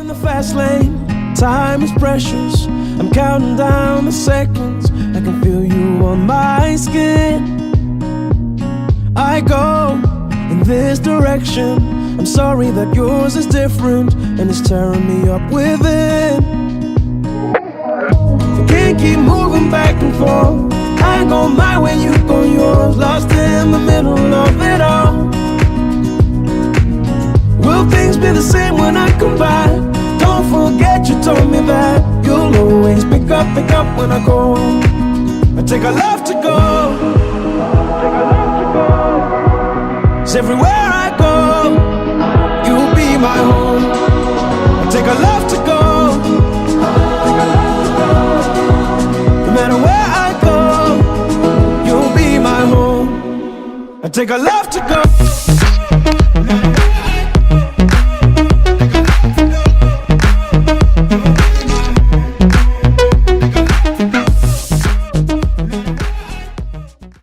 in the fast lane. Time is precious. I'm counting down the seconds. I can feel you on my skin. I go in this direction. I'm sorry that yours is different and it's tearing me up within. I can't keep moving back and forth. I go my way, you go yours. Lost in the middle of it all. Will things be the same when I come back? Don't forget you told me that you'll always pick up when I go. I take a love to go. It's everywhere I go, you'll be my home. I take a love to go. No matter where I go, you'll be my home. I take a love to go.